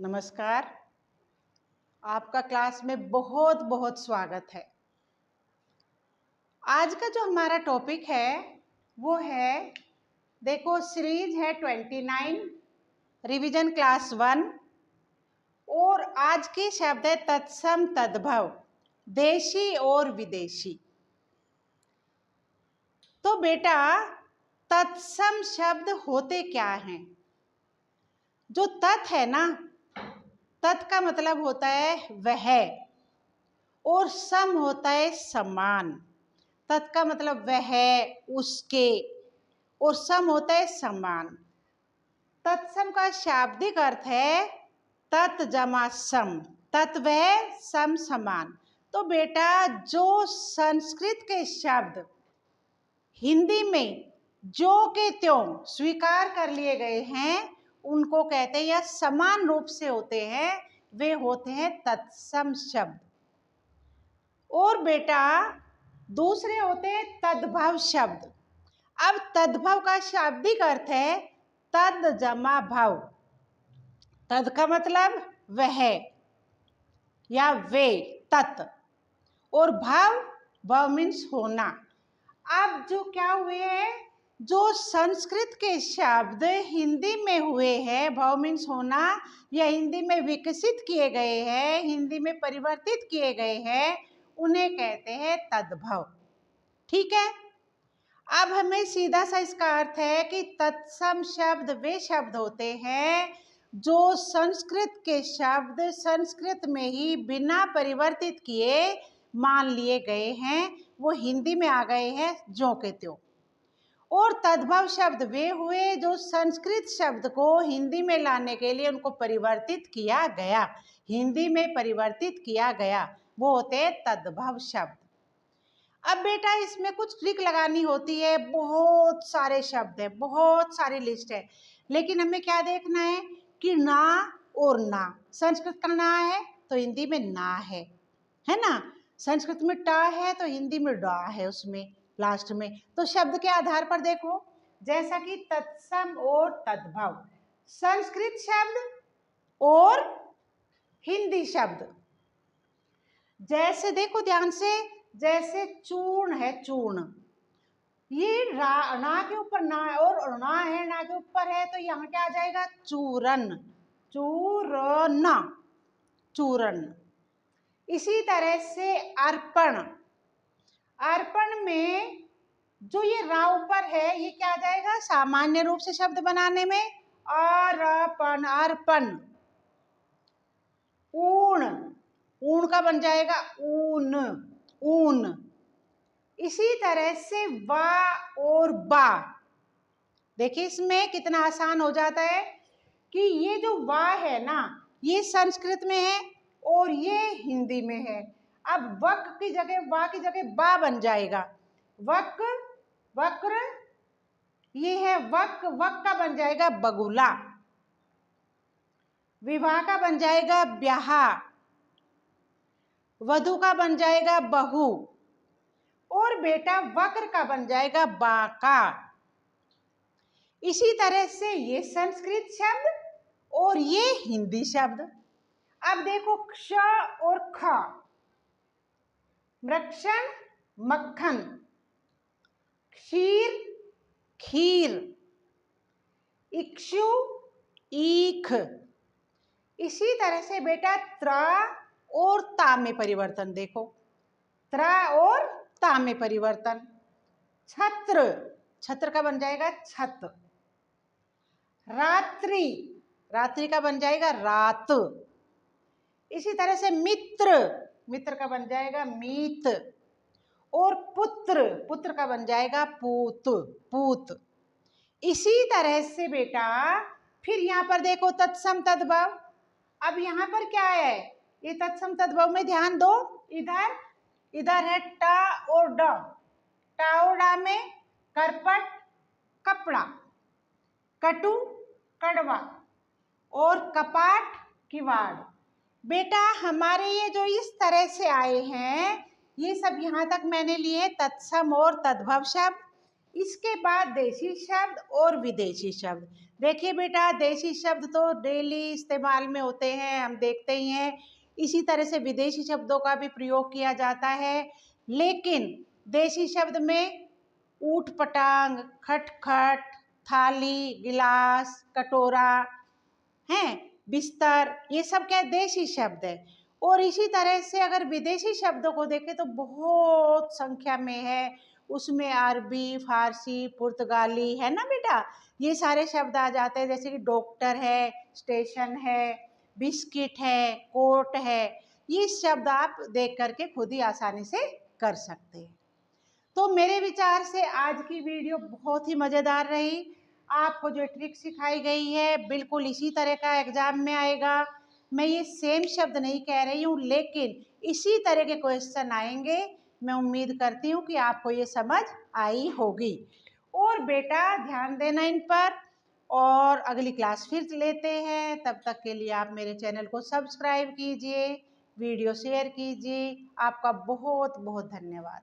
नमस्कार। आपका क्लास में बहुत बहुत स्वागत है। आज का जो हमारा टॉपिक है वो है, देखो सीरीज है 29 रिवीजन क्लास 1 और आज के शब्द है तत्सम तद्भव, देशी और विदेशी। तो बेटा तत्सम शब्द होते क्या हैं? जो तत् है ना, तत् का मतलब होता है वह, और सम होता है समान। तत् का मतलब वह, उसके, और सम होता है समान। तत्सम का शाब्दिक अर्थ है तत् जमा सम, तत् वह सम समान। तो बेटा जो संस्कृत के शब्द हिंदी में जो के त्यों स्वीकार कर लिए गए हैं उनको कहते हैं, या समान रूप से होते हैं, वे होते हैं तत्सम शब्द। और बेटा दूसरे होते हैं तद्भव शब्द। अब तद्भव का शाब्दिक अर्थ है तद जमा भव। तद का मतलब वह या वे, तत्, और भव, भव मीन्स होना। अब जो क्या हुए हैं, जो संस्कृत के शब्द हिंदी में हुए हैं, भव मीन्स होना, या हिंदी में विकसित किए गए हैं, हिंदी में परिवर्तित किए गए हैं, उन्हें कहते हैं तद्भव। ठीक है। अब हमें सीधा सा इसका अर्थ है कि तत्सम शब्द वे शब्द होते हैं जो संस्कृत के शब्द संस्कृत में ही बिना परिवर्तित किए मान लिए गए हैं, वो हिंदी में आ गए हैं ज्यों के त्यों। और तद्भव शब्द वे हुए जो संस्कृत शब्द को हिंदी में लाने के लिए उनको परिवर्तित किया गया, हिंदी में परिवर्तित किया गया, वो होते हैं तद्भव शब्द। अब बेटा इसमें कुछ ट्रिक लगानी होती है, बहुत सारे शब्द है, बहुत सारी लिस्ट है, लेकिन हमें क्या देखना है कि ना और ना, संस्कृत का ना है तो हिंदी में ना है ना, संस्कृत में टा है तो हिंदी में डा है उसमें लास्ट में। तो शब्द के आधार पर देखो, जैसा कि तत्सम और तद्भव, संस्कृत शब्द और हिंदी शब्द। जैसे देखो ध्यान से, जैसे चूर्ण है, चूर्ण, ये ना के ऊपर ना और ना है, ना के ऊपर है, तो यहाँ क्या आ जाएगा चूरन, चूरन, चूरन। इसी तरह से अर्पण, अर्पण में जो ये रा ऊपर है ये क्या आ जाएगा सामान्य रूप से शब्द बनाने में अर्पण, अर्पण। ऊन, ऊन का बन जाएगा ऊन, ऊन। इसी तरह से वा और बा, देखिए इसमें कितना आसान हो जाता है कि ये जो वा है ना, ये संस्कृत में है और ये हिंदी में है। अब वक की जगह, वा की जगह बा बन जाएगा, वक, वक्र, ये है वक, वक का बन जाएगा बगुला। विवाह का बन जाएगा ब्याह, वधु का बन जाएगा बहू, और बेटा वक्र का बन जाएगा बाका। इसी तरह से ये संस्कृत शब्द और ये हिंदी शब्द। अब देखो क्ष और ख, मृक्षण, मक्खन, क्षीर, खीर, इक्षु, ईख। इसी तरह से बेटा त्रा और ता में परिवर्तन देखो, त्रा और ता में परिवर्तन। छत्र, छत्र का बन जाएगा छत। रात्रि, रात्रि का बन जाएगा रात। इसी तरह से मित्र, मित्र का बन जाएगा मीत। और पुत्र, पुत्र का बन जाएगा पूत, पूत। इसी तरह से बेटा फिर यहाँ पर देखो तत्सम तद्भव। अब यहाँ पर क्या है, ये तत्सम तद्भव में ध्यान दो, इधर, इधर है टा और ड, टा और डा में करपट, कपड़ा, कटु, कड़वा, और कपाट, किवाड़। बेटा हमारे ये जो इस तरह से आए हैं, ये सब यहाँ तक मैंने लिए तत्सम और तद्भव शब्द, इसके बाद देशी शब्द और विदेशी शब्द। देखिए बेटा, देशी शब्द तो डेली इस्तेमाल में होते हैं, हम देखते ही हैं। इसी तरह से विदेशी शब्दों का भी प्रयोग किया जाता है, लेकिन देशी शब्द में ऊट पटांग, खटखट, थाली, गिलास, कटोरा, हैं, बिस्तर, ये सब क्या है, देशी शब्द है। और इसी तरह से अगर विदेशी शब्दों को देखें तो बहुत संख्या में है। उसमें अरबी, फारसी, पुर्तगाली, है ना बेटा, ये सारे शब्द आ जाते हैं। जैसे कि डॉक्टर है, स्टेशन है, बिस्किट है, कोट है। ये शब्द आप देख करके खुद ही आसानी से कर सकते हैं। तो मेरे विचार से आज की वीडियो बहुत ही मज़ेदार रही। आपको जो ट्रिक सिखाई गई है बिल्कुल इसी तरह का एग्जाम में आएगा। मैं ये सेम शब्द नहीं कह रही हूँ, लेकिन इसी तरह के क्वेश्चन आएंगे। मैं उम्मीद करती हूँ कि आपको ये समझ आई होगी। और बेटा ध्यान देना इन पर। और अगली क्लास फिर लेते हैं, तब तक के लिए आप मेरे चैनल को सब्सक्राइब कीजिए, वीडियो शेयर कीजिए। आपका बहुत बहुत धन्यवाद।